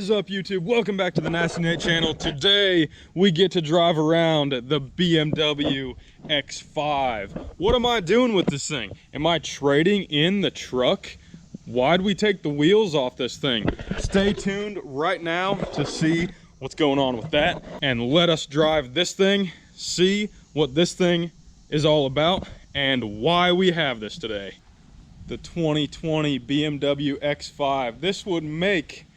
is up, YouTube? Welcome back to the Nasty Nate channel. Today we get to drive around the BMW X5. What am I doing with this thing? Am I trading in the truck? Why'd we take the wheels off this thing? Stay tuned right now to see what's going on with that, and let us drive this thing, see what this thing is all about and why we have this today. The 2020 BMW X5. This would make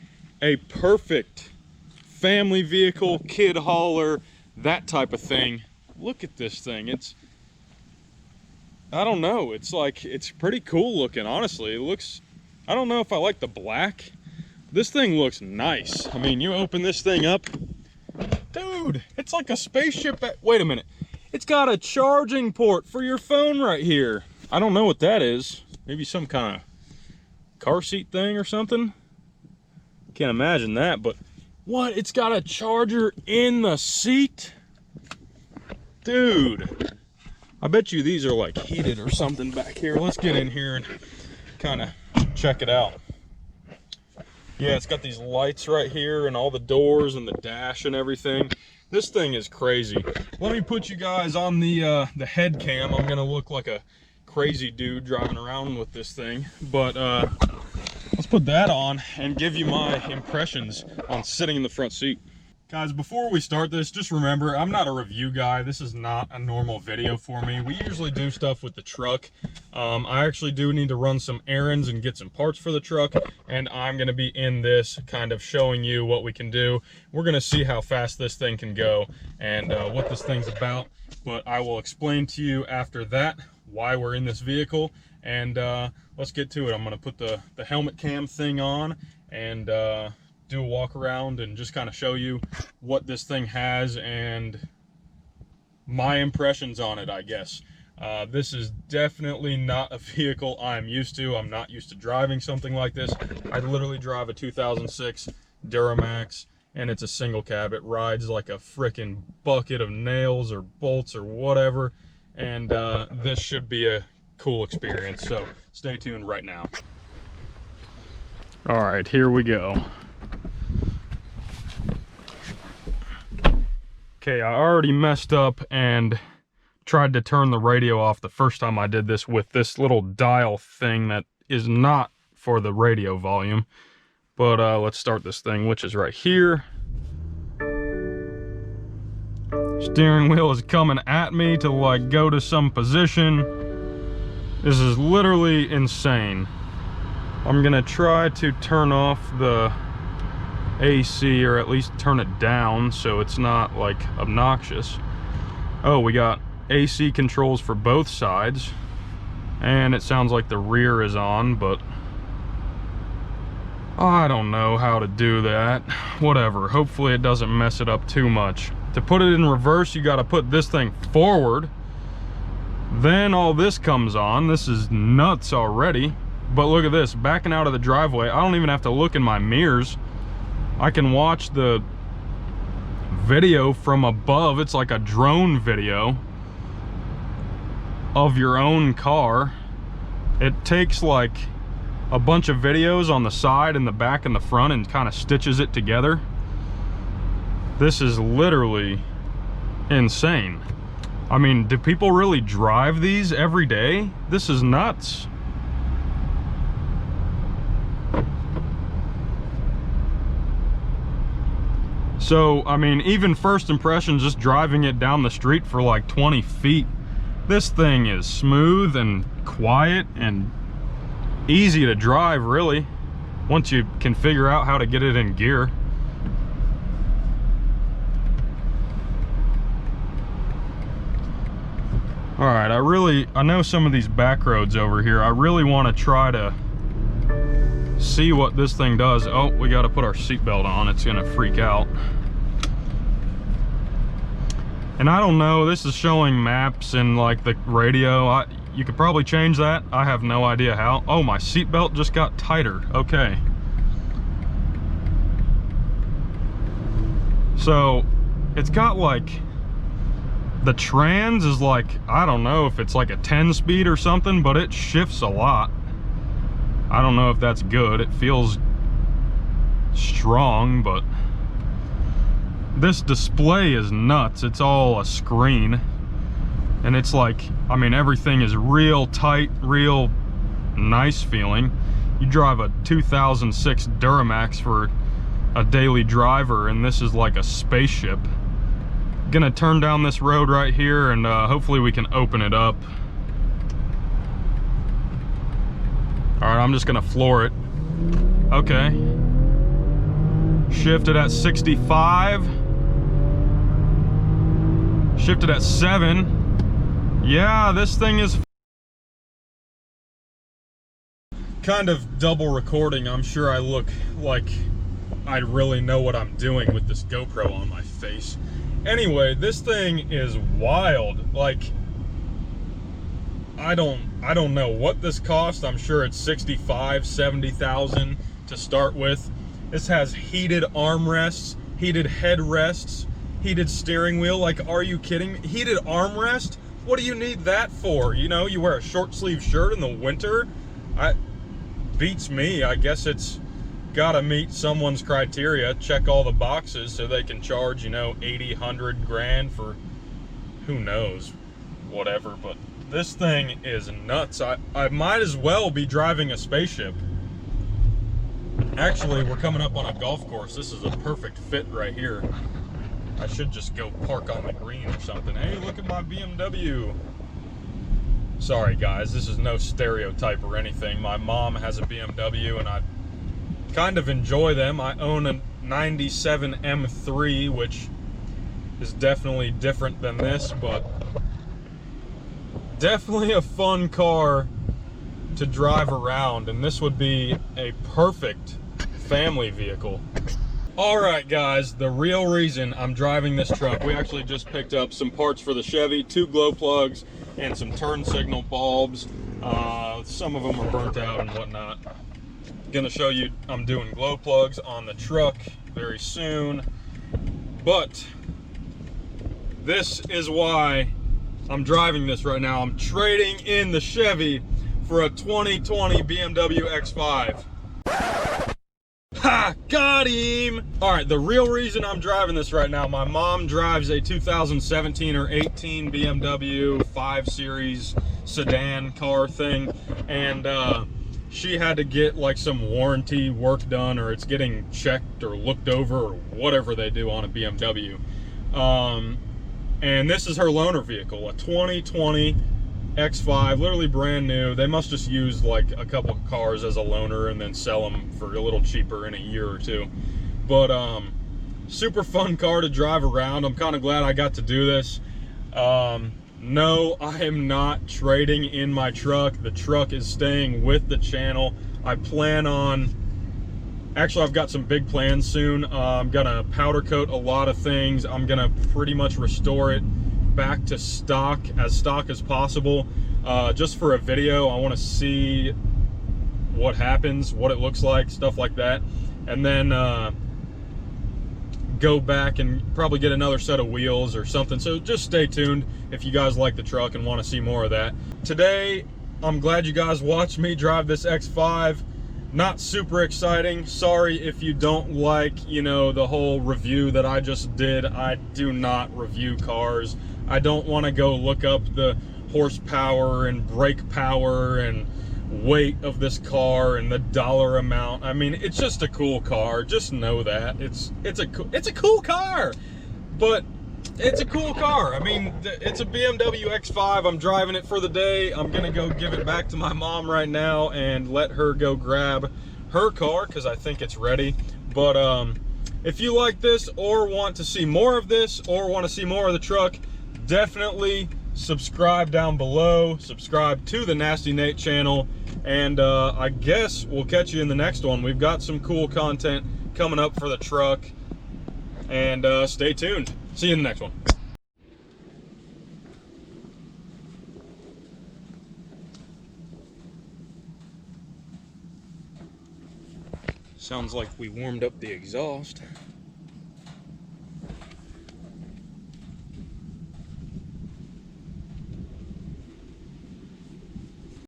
a perfect family vehicle, kid hauler, that type of thing. Look at this thing. I don't know, it's pretty cool looking, honestly. It looks, I don't know if I like the black. This thing looks nice. I mean, you open this thing up, dude, it's like a spaceship. Wait a minute, it's got a charging port for your phone right here. I don't know what that is. Maybe some kind of car seat thing or something. Can't imagine that, but what? It's got a charger in the seat? Dude, I bet you these are like heated or something back here. Let's get in here and kind of check it out. Yeah, it's got these lights right here and all the doors and the dash and everything. This thing is crazy. Let me put you guys on the head cam. I'm gonna look like a crazy dude driving around with this thing, but let's put that on and give you my impressions on sitting in the front seat. Guys, before we start this, just remember, I'm not a review guy. This is not a normal video for me. We usually do stuff with the truck. I actually do need to run some errands and get some parts for the truck, and I'm gonna be in this kind of showing you what we can do. We're gonna see how fast this thing can go and what this thing's about, but I will explain to you after that why we're in this vehicle, and let's get to it. I'm gonna put the helmet cam thing on and do a walk around and just kind of show you what this thing has and my impressions on it, I guess. This is definitely not a vehicle I'm used to. I'm not used to driving something like this. I literally drive a 2006 Duramax, and it's a single cab. It rides like a freaking bucket of nails or bolts or whatever, and this should be a cool experience, so stay tuned right now. All right, here we go. Okay, I already messed up and tried to turn the radio off the first time I did this with this little dial thing that is not for the radio volume. But let's start this thing, which is right here. Steering wheel is coming at me to like go to some position. This is literally insane. I'm gonna try to turn off the AC, or at least turn it down so it's not like obnoxious. Oh, we got AC controls for both sides, and it sounds like the rear is on, but I don't know how to do that. Whatever, hopefully it doesn't mess it up too much. To put it in reverse, you got to put this thing forward, then all this comes on. This is nuts already. But look at this, backing out of the driveway, I don't even have to look in my mirrors. I can watch the video from above. It's like a drone video of your own car. It takes like a bunch of videos on the side and the back and the front and kind of stitches it together. This is literally insane. I mean, do people really drive these every day? This is nuts. So, I mean, even first impressions, just driving it down the street for like 20 feet, this thing is smooth and quiet and easy to drive, really, once you can figure out how to get it in gear. All right, I know some of these back roads over here. I really want to try to see what this thing does. Oh, we got to put our seatbelt on. It's gonna freak out. And I don't know, this is showing maps and like the radio. You could probably change that. I have no idea how. Oh, my seatbelt just got tighter. Okay. So it's got like, the trans is like, I don't know if it's like a 10 speed or something, but it shifts a lot. I don't know if that's good. It feels strong, but this display is nuts. It's all a screen, and it's like, I mean, everything is real tight, real nice feeling. You drive a 2006 Duramax for a daily driver, and this is like a spaceship. Gonna turn down this road right here, and hopefully we can open it up. All right, I'm just gonna floor it. Okay. Shifted at 65. Shifted at 7. Yeah, this thing is kind of double recording. I'm sure I look like I really know what I'm doing with this GoPro on my face. Anyway, this thing is wild. Like, I don't know what this cost. I'm sure it's 65, 70,000 to start with. This has heated armrests, heated headrests, heated steering wheel. Like, are you kidding me? Heated armrest? What do you need that for? You know, you wear a short sleeve shirt in the winter? Beats me. I guess it's gotta meet someone's criteria, check all the boxes so they can charge, you know, 80, 100 grand for who knows, whatever. But this thing is nuts. I might as well be driving a spaceship. Actually, we're coming up on a golf course. This is a perfect fit right here. I should just go park on the green or something. Hey, look at my BMW. Sorry guys, this is no stereotype or anything. My mom has a BMW and I kind of enjoy them. I own a 97 M3, which is definitely different than this, but definitely a fun car to drive around, and this would be a perfect family vehicle. All right guys, the real reason I'm driving this truck, we actually just picked up some parts for the Chevy, 2 glow plugs and some turn signal bulbs. Some of them are burnt out and whatnot. Gonna show you I'm doing glow plugs on the truck very soon, but this is why I'm driving this right now. I'm trading in the Chevy for a 2020 BMW X5. Ha! Got him! Alright, the real reason I'm driving this right now, my mom drives a 2017 or 18 BMW 5 Series sedan car thing, and she had to get like some warranty work done, or it's getting checked or looked over or whatever they do on a BMW. And this is her loaner vehicle, a 2020 X5, literally brand new. They must just use like a couple of cars as a loaner and then sell them for a little cheaper in a year or two. But super fun car to drive around. I'm kind of glad I got to do this. No, I am not trading in my truck. The truck is staying with the channel. I plan on, actually I've got some big plans soon. I'm gonna powder coat a lot of things. I'm gonna pretty much restore it back to stock as possible, just for a video. I want to see what happens, what it looks like, stuff like that, and then go back and probably get another set of wheels or something. So just stay tuned if you guys like the truck and want to see more of that. Today I'm glad you guys watched me drive this X5. Not super exciting. Sorry if you don't like, you know, the whole review that I just did. I do not review cars. I don't want to go look up the horsepower and brake power and weight of this car and the dollar amount. I mean, it's just a cool car. Just know that it's a cool car, but it's a cool car. I mean, it's a BMW X5. I'm driving it for the day. I'm gonna go give it back to my mom right now and let her go grab her car because I think it's ready. But if you like this or want to see more of this or want to see more of the truck, definitely subscribe down below. Subscribe to the Nasty Nate channel, and I guess we'll catch you in the next one. We've got some cool content coming up for the truck, and stay tuned. See you in the next one. Sounds like we warmed up the exhaust.